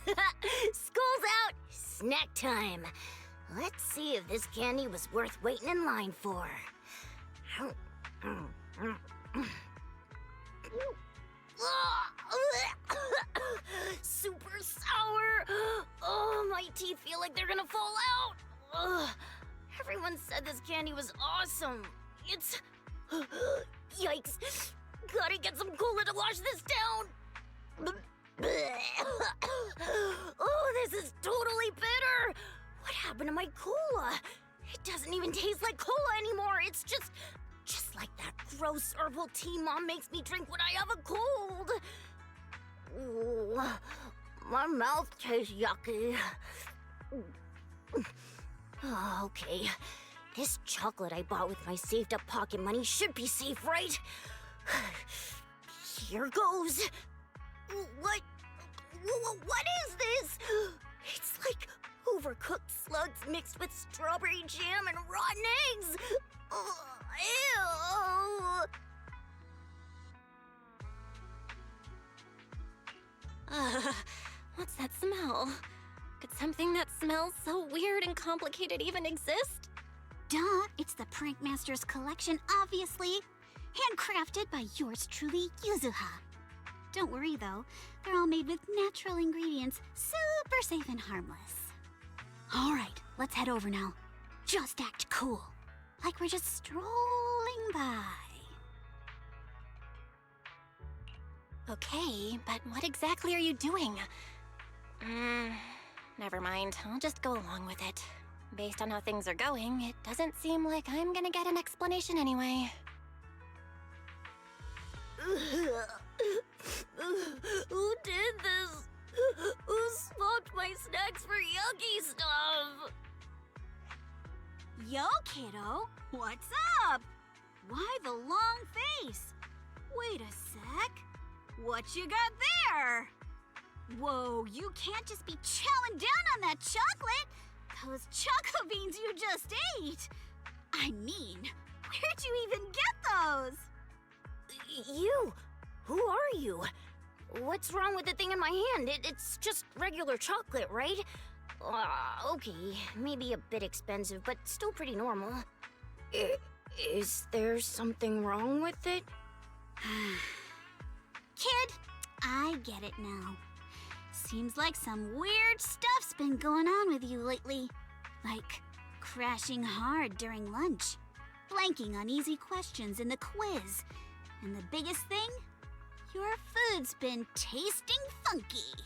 School's out! Snack time! Let's see if this candy was worth waiting in line for. Super sour! Oh, my teeth feel like they're gonna fall out! Ugh. Everyone said this candy was awesome. It's... Yikes! Gotta get some cola to wash this down! Oh, this is totally bitter! What happened to my cola? It doesn't even taste like cola anymore. It's just like that gross herbal tea Mom makes me drink when I have a cold. Ooh, my mouth tastes yucky. Oh, okay. This chocolate I bought with my saved up pocket money should be safe, right? Here goes. What is this? It's like overcooked slugs mixed with strawberry jam and rotten eggs. Ew. What's that smell? Could something that smells so weird and complicated even exist? Duh, it's the Prank Master's collection, obviously. Handcrafted by yours truly, Yuzuha. Don't worry though, they're all made with natural ingredients, super safe and harmless. Alright, let's head over now. Just act cool, like we're just strolling by. Okay, but what exactly are you doing? Never mind. I'll just go along with it. Based on how things are going, it doesn't seem like I'm gonna get an explanation anyway. Who did this? Who smoked my snacks for yucky stuff? Yo, kiddo, what's up? Why the long face? Wait a sec. What you got there? Whoa, you can't just be chowing down on that chocolate. Those choco beans you just ate. I mean, where'd you even get those? You? Who are you? What's wrong with the thing in my hand? It's just regular chocolate, right? Okay, maybe a bit expensive, but still pretty normal. Is there something wrong with it? Kid, I get it now. Seems like some weird stuff's been going on with you lately. Like crashing hard during lunch, blanking on easy questions in the quiz, and the biggest thing? Your food's been tasting funky.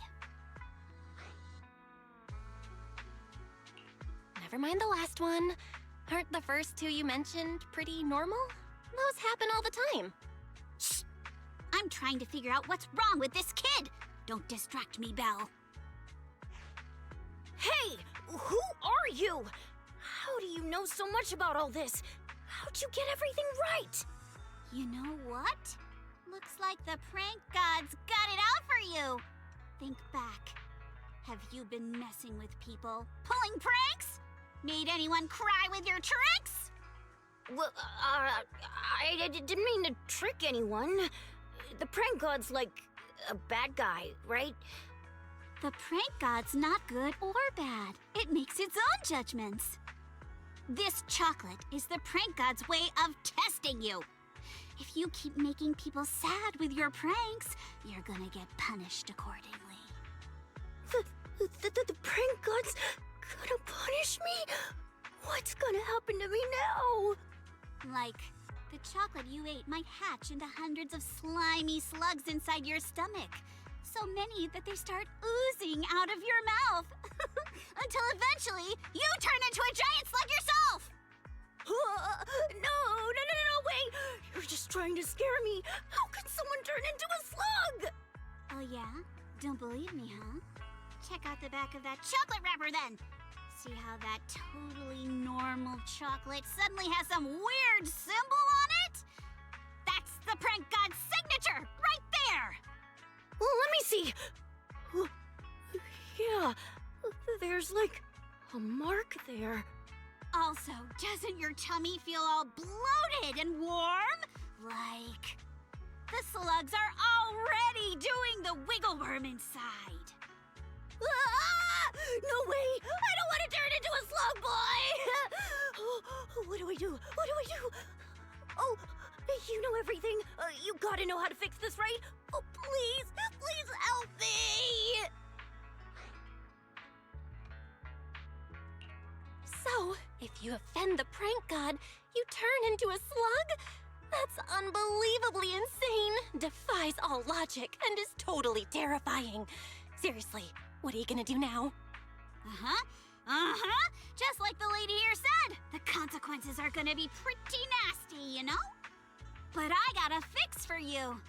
Never mind the last one. Aren't the first two you mentioned pretty normal? Those happen all the time. Shh! I'm trying to figure out what's wrong with this kid. Don't distract me, Belle. Hey! Who are you? How do you know so much about all this? How'd you get everything right? You know what? Looks like the prank gods got it out for you. Think back. Have you been messing with people? Pulling pranks? Made anyone cry with your tricks? Well, I didn't mean to trick anyone. The prank god's like a bad guy, right? The prank god's not good or bad. It makes its own judgments. This chocolate is the prank god's way of testing you. If you keep making people sad with your pranks, you're gonna get punished accordingly. The prank god's gonna punish me? What's gonna happen to me now? Like, the chocolate you ate might hatch into hundreds of slimy slugs inside your stomach. So many that they start oozing out of your mouth. Until eventually, you turn into a giant slug yourself! No way! You're just trying to scare me. How could someone turn into a slug? Oh yeah? Don't believe me, huh? Check out the back of that chocolate wrapper then! See how that totally normal chocolate suddenly has some weird symbol on it? That's the prank god's signature, right there! Well, let me see. Yeah, there's like a mark there. Also, doesn't your tummy feel all bloated and warm? Like, the slugs are already doing the wiggle worm inside. Ah! No way! I don't want to turn into a slug boy! What do I do? What do I do? Oh, you know everything. You gotta know how to fix this, right? Oh, please, please help me! So, if you offend the prank god, you turn into a slug? That's unbelievably insane, defies all logic, and is totally terrifying. Seriously, what are you gonna do now? Just like the lady here said, the consequences are gonna be pretty nasty, you know? But I got a fix for you.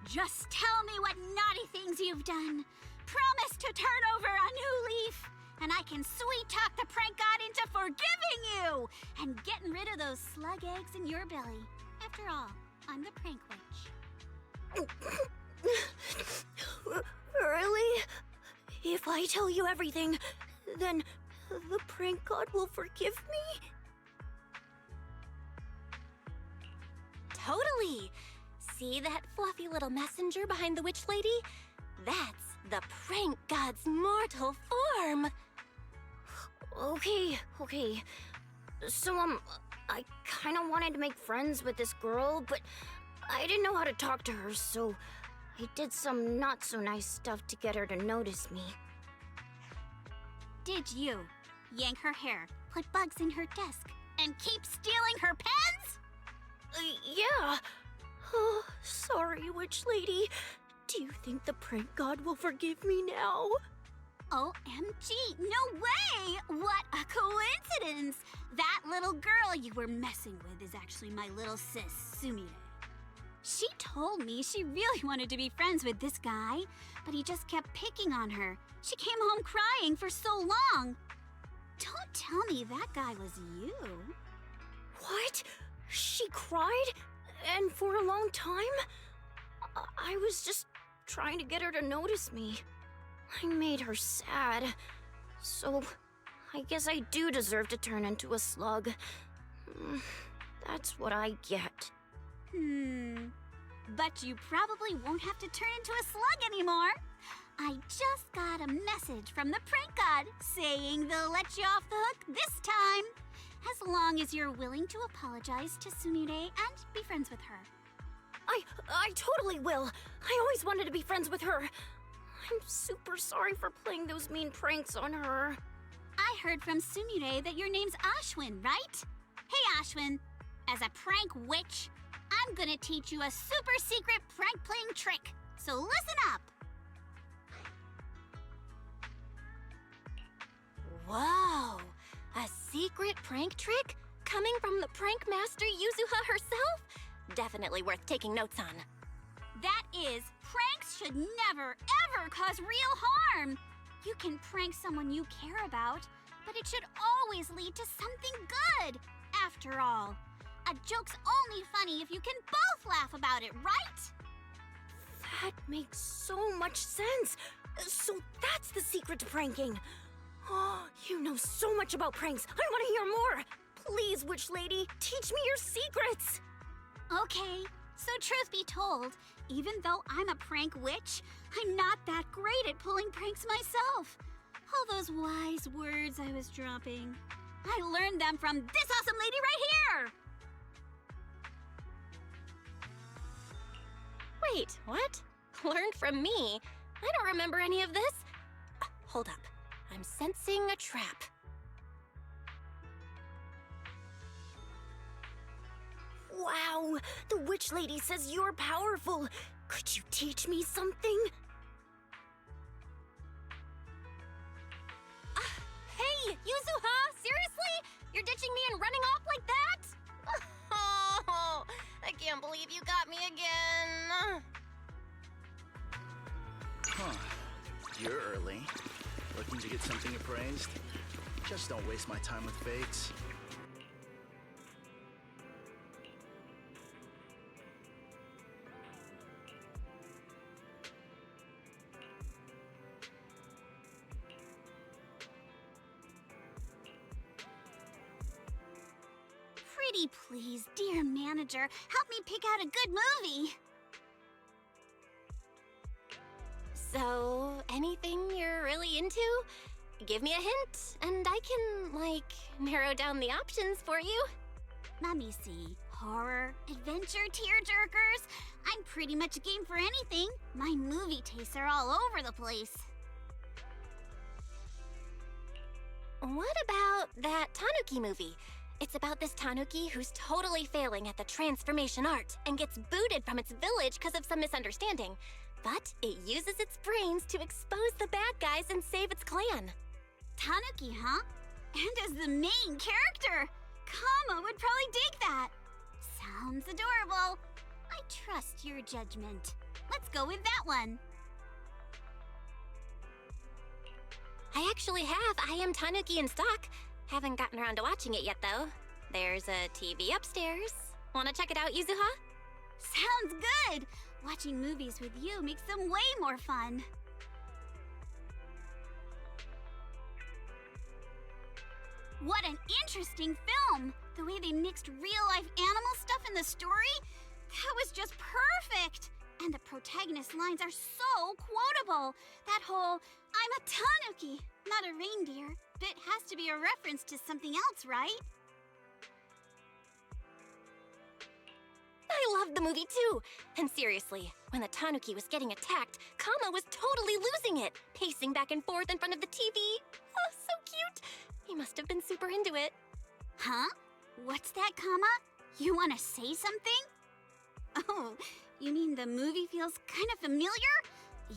Just tell me what naughty things you've done. Promise to turn over a new leaf, and I can sweet talk the prank god into forgiving you and getting rid of those slug eggs in your belly. After all, I'm the prank witch. Really? If I tell you everything, then the prank god will forgive me? Totally! See that fluffy little messenger behind the witch lady? That's the prank god's mortal form! Okay. So, I kinda wanted to make friends with this girl, but I didn't know how to talk to her, so I did some not-so-nice stuff to get her to notice me. Did you yank her hair, put bugs in her desk, and keep stealing her pens? Yeah. Oh, sorry, witch lady. Do you think the prank god will forgive me now? OMG, no way! What a coincidence! That little girl you were messing with is actually my little sis, Sumire. She told me she really wanted to be friends with this guy, but he just kept picking on her. She came home crying for so long. Don't tell me that guy was you. What? She cried? And for a long time? I was just trying to get her to notice me. I made her sad. So, I guess I do deserve to turn into a slug. That's what I get. But you probably won't have to turn into a slug anymore. I just got a message from the prank god saying they'll let you off the hook this time. As long as you're willing to apologize to Sumire and be friends with her. I totally will. I always wanted to be friends with her. I'm super sorry for playing those mean pranks on her. I heard from Sumire that your name's Ashwin, right? Hey, Ashwin. As a prank witch, I'm gonna teach you a super secret prank playing trick. So listen up. Whoa! A secret prank trick? Coming from the prank master Yuzuha herself? Definitely worth taking notes on. That is, pranks should never, ever cause real harm. You can prank someone you care about, but it should always lead to something good. After all, a joke's only funny if you can both laugh about it, right? That makes so much sense. So that's the secret to pranking. Oh, you know so much about pranks. I want to hear more. Please, witch lady, teach me your secrets. Okay, so truth be told, even though I'm a prank witch, I'm not that great at pulling pranks myself. All those wise words I was dropping, I learned them from this awesome lady right here. Wait, what? Learned from me? I don't remember any of this. Hold up. I'm sensing a trap. Wow, the witch lady says you're powerful. Could you teach me something? Hey, Yuzuha! Seriously? You're ditching me and running off like that? Oh, I can't believe you got me again. Huh. You're early. Looking to get something appraised? Just don't waste my time with fakes. Pretty please, dear manager, help me pick out a good movie. So, anything you're really into? Give me a hint, and I can, like, narrow down the options for you. Let me see. Horror, adventure, tearjerkers. I'm pretty much game for anything. My movie tastes are all over the place. What about that Tanuki movie? It's about this Tanuki who's totally failing at the transformation art and gets booted from its village because of some misunderstanding. But it uses its brains to expose the bad guys and save its clan. Tanuki, huh? And as the main character. Kama would probably dig that. Sounds adorable. I trust your judgment. Let's go with that one. I actually have I Am Tanuki in stock. Haven't gotten around to watching it yet, though. There's a TV upstairs. Wanna check it out, Yuzuha? Sounds good. Watching movies with you makes them way more fun. What an interesting film! The way they mixed real-life animal stuff in the story, that was just perfect! And the protagonist's lines are so quotable. That whole, I'm a tanuki, not a reindeer, bit has to be a reference to something else, right? I loved the movie too. And seriously, when the Tanuki was getting attacked, Kama was totally losing it, pacing back and forth in front of the TV. Oh, so cute. He must have been super into it. Huh? What's that, Kama? You want to say something? Oh, you mean the movie feels kind of familiar?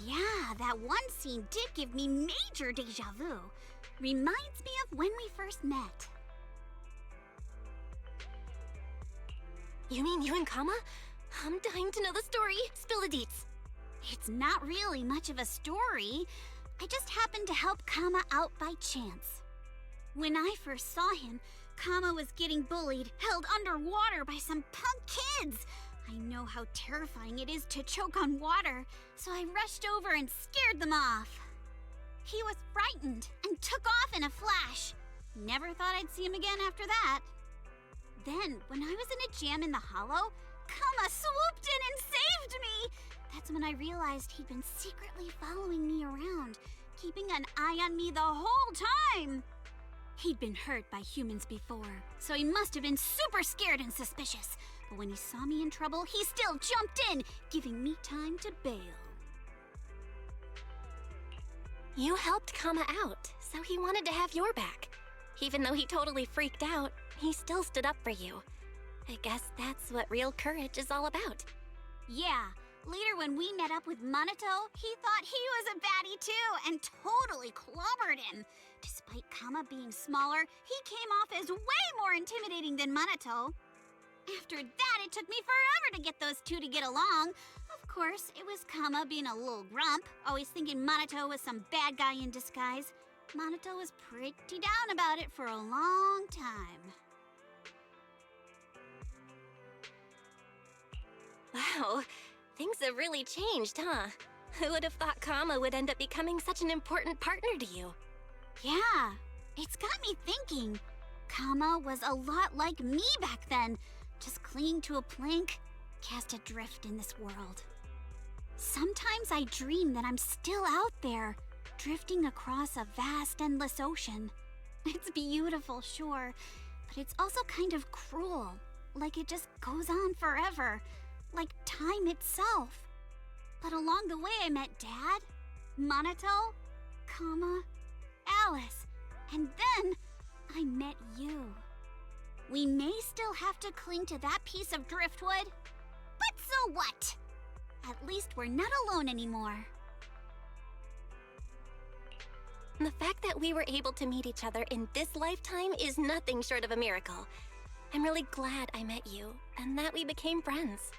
Yeah, that one scene did give me major deja vu. Reminds me of when we first met. You mean you and Kama? I'm dying to know the story. Spill the deets. It's not really much of a story. I just happened to help Kama out by chance. When I first saw him, Kama was getting bullied, held underwater by some punk kids. I know how terrifying it is to choke on water, so I rushed over and scared them off. He was frightened and took off in a flash. Never thought I'd see him again after that. Then, when I was in a jam in the hollow, Kama swooped in and saved me! That's when I realized he'd been secretly following me around, keeping an eye on me the whole time. He'd been hurt by humans before, so he must have been super scared and suspicious. But when he saw me in trouble, he still jumped in, giving me time to bail. You helped Kama out, so he wanted to have your back. Even though he totally freaked out, he still stood up for you. I guess that's what real courage is all about. Yeah, later when we met up with Minato, he thought he was a baddie too and totally clobbered him. Despite Kama being smaller, he came off as way more intimidating than Minato. After that, it took me forever to get those two to get along. Of course, it was Kama being a little grump, always thinking Minato was some bad guy in disguise. Minato was pretty down about it for a long time. Wow, things have really changed, huh? Who would have thought Kama would end up becoming such an important partner to you? Yeah, it's got me thinking. Kama was a lot like me back then, just clinging to a plank, cast adrift in this world. Sometimes I dream that I'm still out there, drifting across a vast, endless ocean. It's beautiful, sure, but it's also kind of cruel, like it just goes on forever, like time itself. But along the way I met Dad, Minato, Kama, Alice, and then I met you. We may still have to cling to that piece of driftwood, but so what? At least we're not alone anymore. The fact that we were able to meet each other in this lifetime is nothing short of a miracle. I'm really glad I met you, and that we became friends.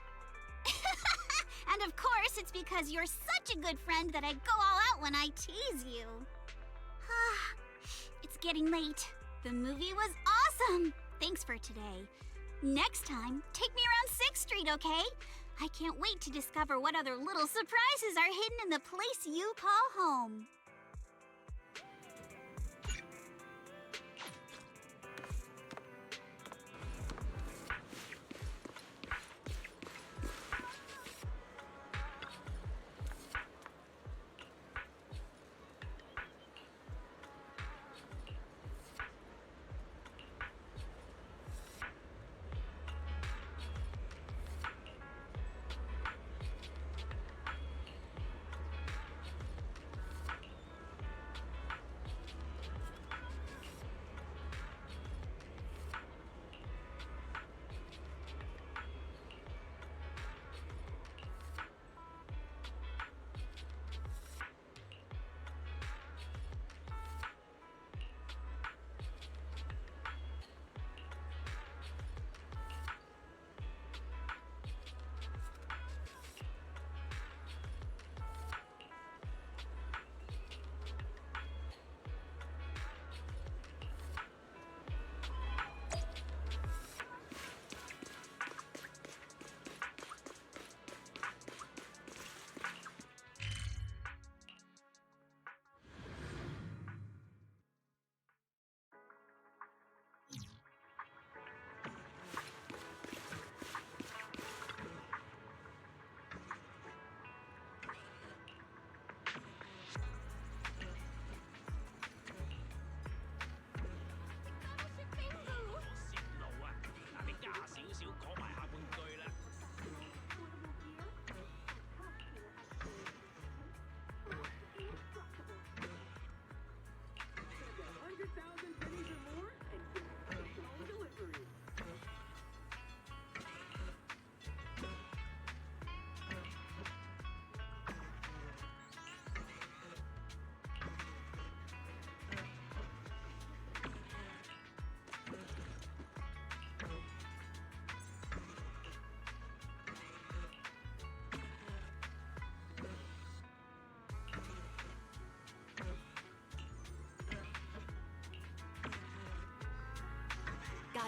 And of course, it's because you're such a good friend that I go all out when I tease you. It's getting late. The movie was awesome. Thanks for today. Next time, take me around 6th Street, okay? I can't wait to discover what other little surprises are hidden in the place you call home.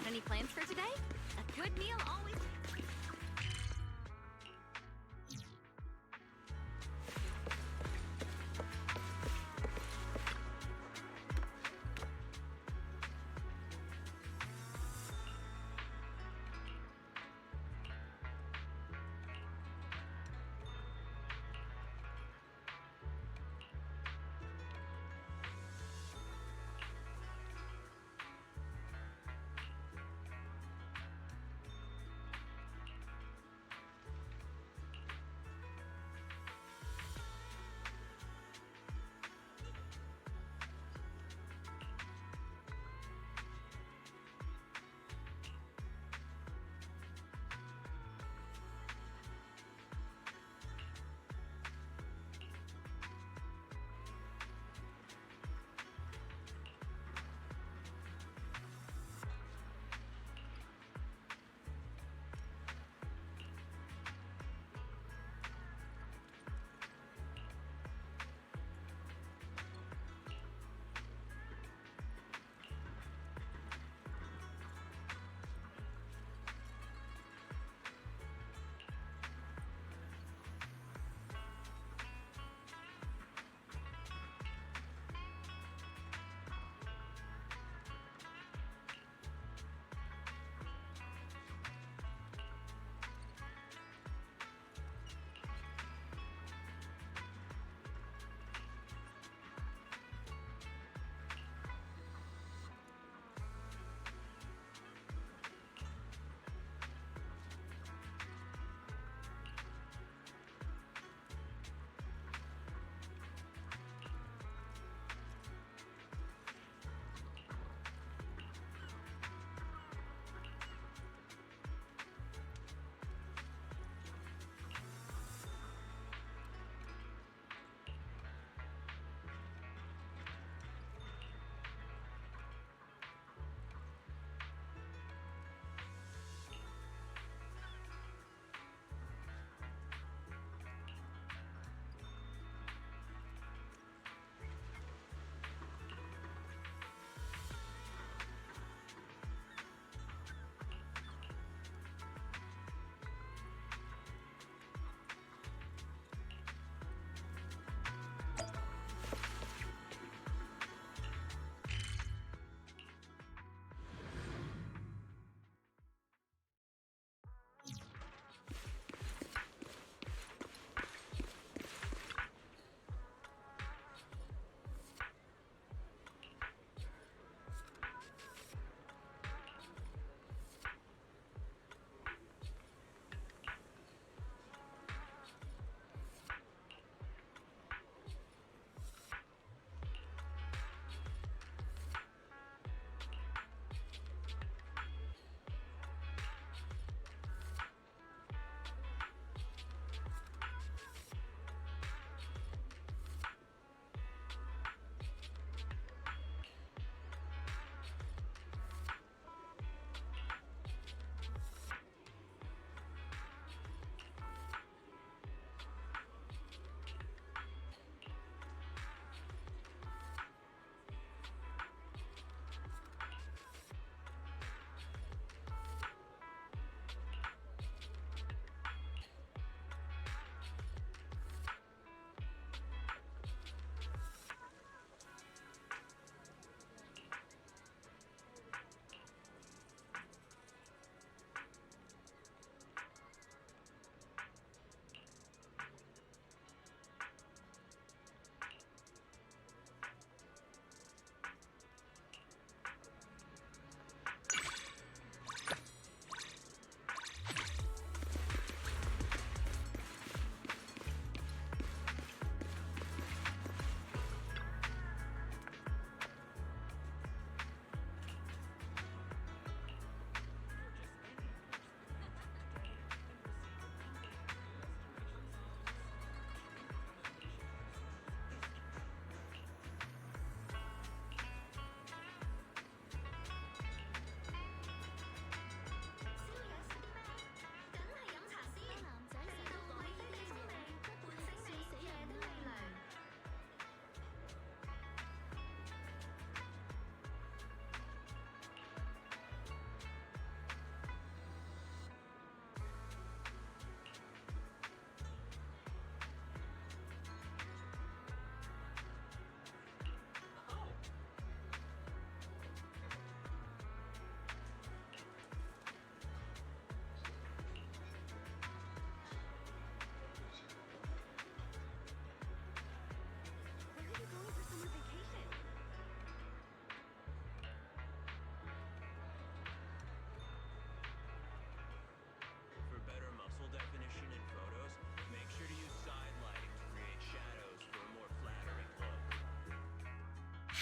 Any plans for today? A good meal always.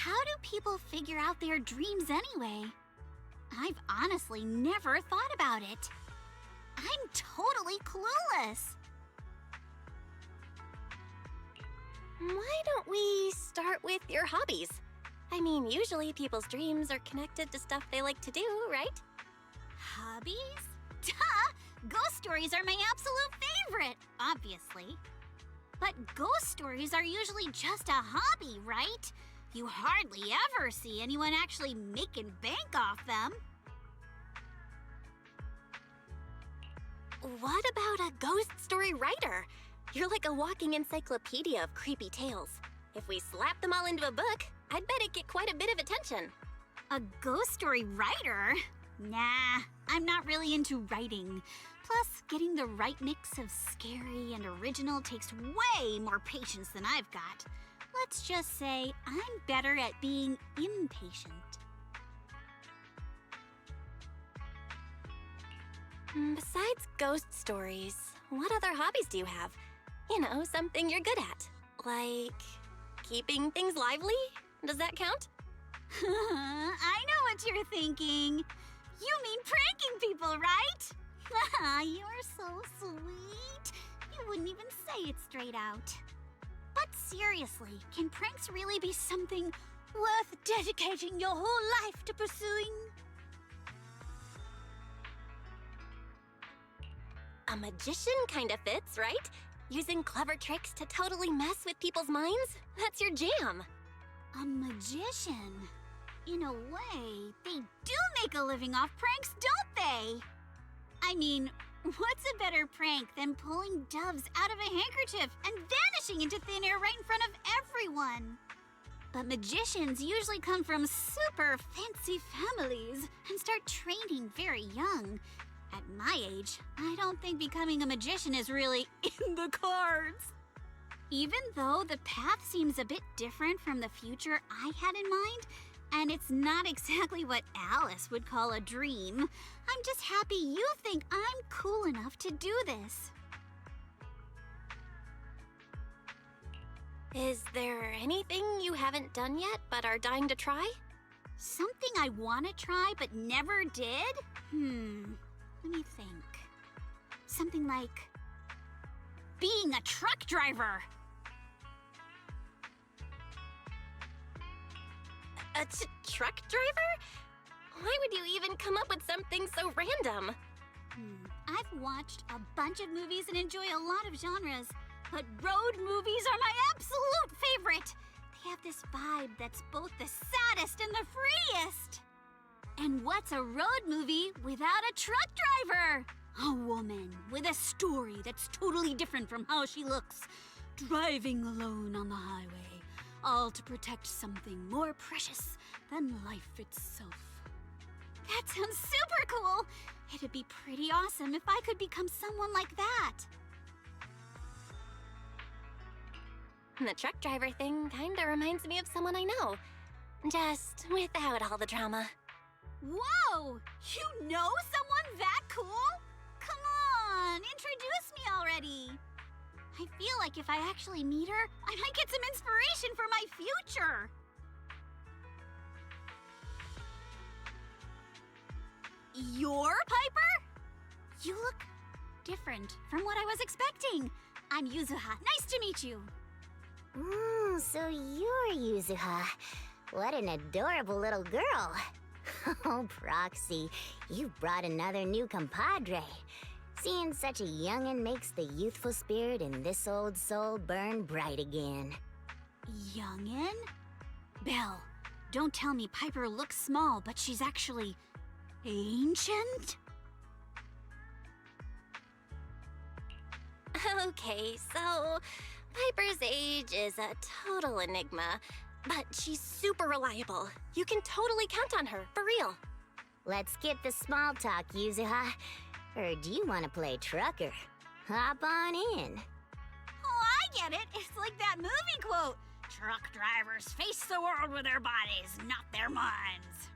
how do people figure out their dreams anyway? I've honestly never thought about it. I'm totally clueless. Why don't we start with your hobbies? I mean, usually people's dreams are connected to stuff they like to do, right? Hobbies? Duh! Ghost stories are my absolute favorite, obviously. But ghost stories are usually just a hobby, right? You hardly ever see anyone actually making bank off them. What about a ghost story writer? You're like a walking encyclopedia of creepy tales. If we slap them all into a book, I'd bet it'd get quite a bit of attention. A ghost story writer? Nah, I'm not really into writing. Plus, getting the right mix of scary and original takes way more patience than I've got. Let's just say I'm better at being impatient. Besides ghost stories, what other hobbies do you have? You know, something you're good at. Like keeping things lively? Does that count? I know what you're thinking. You mean pranking people, right? You're so sweet. You wouldn't even say it straight out. But seriously, can pranks really be something worth dedicating your whole life to pursuing? A magician kind of fits, right? Using clever tricks to totally mess with people's minds? That's your jam. A magician? In a way, they do make a living off pranks, don't they? I mean, what's a better prank than pulling doves out of a handkerchief and vanishing into thin air right in front of everyone? But magicians usually come from super fancy families and start training very young. At my age, I don't think becoming a magician is really in the cards. Even though the path seems a bit different from the future I had in mind, and it's not exactly what Alice would call a dream, I'm just happy you think I'm cool enough to do this. Is there anything you haven't done yet but are dying to try? Something I want to try but never did? Let me think. Something like being a truck driver. A truck driver? Why would you even come up with something so random? I've watched a bunch of movies and enjoy a lot of genres, but road movies are my absolute favorite. They have this vibe that's both the saddest and the freest. And what's a road movie without a truck driver? A woman with a story that's totally different from how she looks, driving alone on the highway, all to protect something more precious than life itself. That sounds super cool! It'd be pretty awesome if I could become someone like that. The truck driver thing kinda reminds me of someone I know. Just without all the drama. Whoa! You know someone that cool? Come on, introduce me already. I feel like if I actually meet her, I might get some inspiration for my future. You're Piper? You look different from what I was expecting. I'm Yuzuha. Nice to meet you. So you're Yuzuha. What an adorable little girl. Oh, Proxy, you've brought another new compadre. Seeing such a youngin' makes the youthful spirit in this old soul burn bright again. Youngin? Belle, don't tell me Piper looks small, but she's actually ancient? Okay, so Piper's age is a total enigma, but she's super reliable. You can totally count on her, for real. Let's skip the small talk, Yuzuha. Or do you want to play trucker? Hop on in. Oh, I get it. It's like that movie quote. Truck drivers face the world with their bodies, not their minds.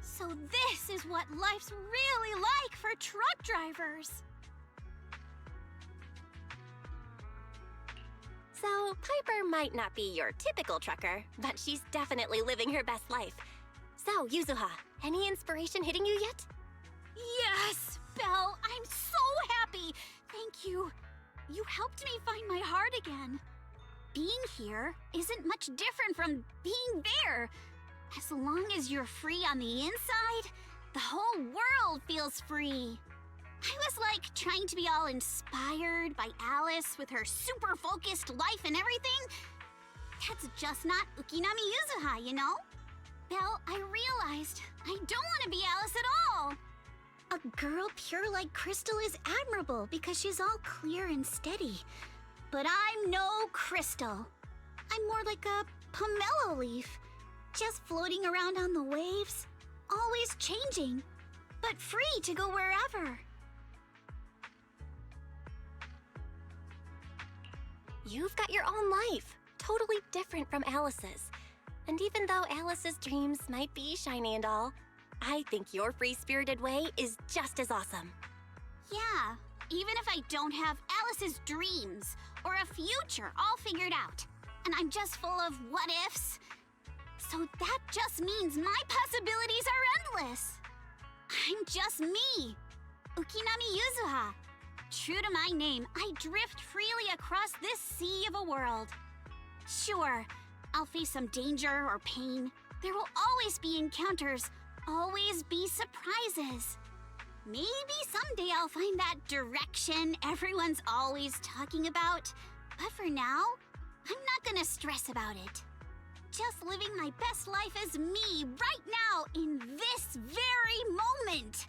So So this is what life's really like for truck drivers. So, Piper might not be your typical trucker, but she's definitely living her best life. So, Yuzuha, any inspiration hitting you yet? Yes, Belle, I'm so happy. Thank you. You helped me find my heart again. Being here isn't much different from being there. As long as you're free on the inside, the whole world feels free. I was like trying to be all inspired by Alice with her super focused life and everything. That's just not Ukinami Yuzuha, you know? Belle, I realized I don't want to be Alice at all. A girl pure like Crystal is admirable because she's all clear and steady. But I'm no Crystal. I'm more like a pomelo leaf, just floating around on the waves, always changing, but free to go wherever. You've got your own life, totally different from Alice's. And even though Alice's dreams might be shiny and all, I think your free-spirited way is just as awesome. Yeah, even if I don't have Alice's dreams or a future all figured out, and I'm just full of what-ifs, so that just means my possibilities are endless. I'm just me, Ukinami Yuzuha. True to my name, I drift freely across this sea of a world. Sure, I'll face some danger or pain. There will always be encounters, always be surprises. Maybe someday I'll find that direction everyone's always talking about. But for now, I'm not gonna stress about it. Just living my best life as me right now in this very moment.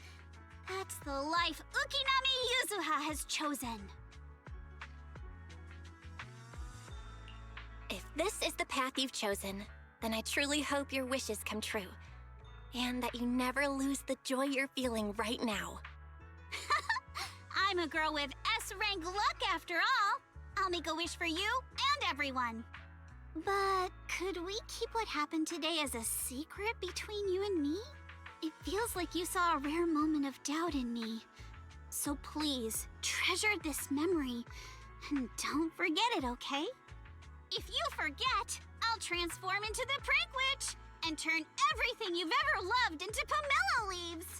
That's the life Ukinami Yuzuha has chosen. If this is the path you've chosen, then I truly hope your wishes come true. And that you never lose the joy you're feeling right now. I'm a girl with S-rank luck after all. I'll make a wish for you and everyone. But could we keep what happened today as a secret between you and me? It feels like you saw a rare moment of doubt in me. So please, treasure this memory and don't forget it, okay? If you forget, I'll transform into the Prank Witch and turn everything you've ever loved into pomelo leaves.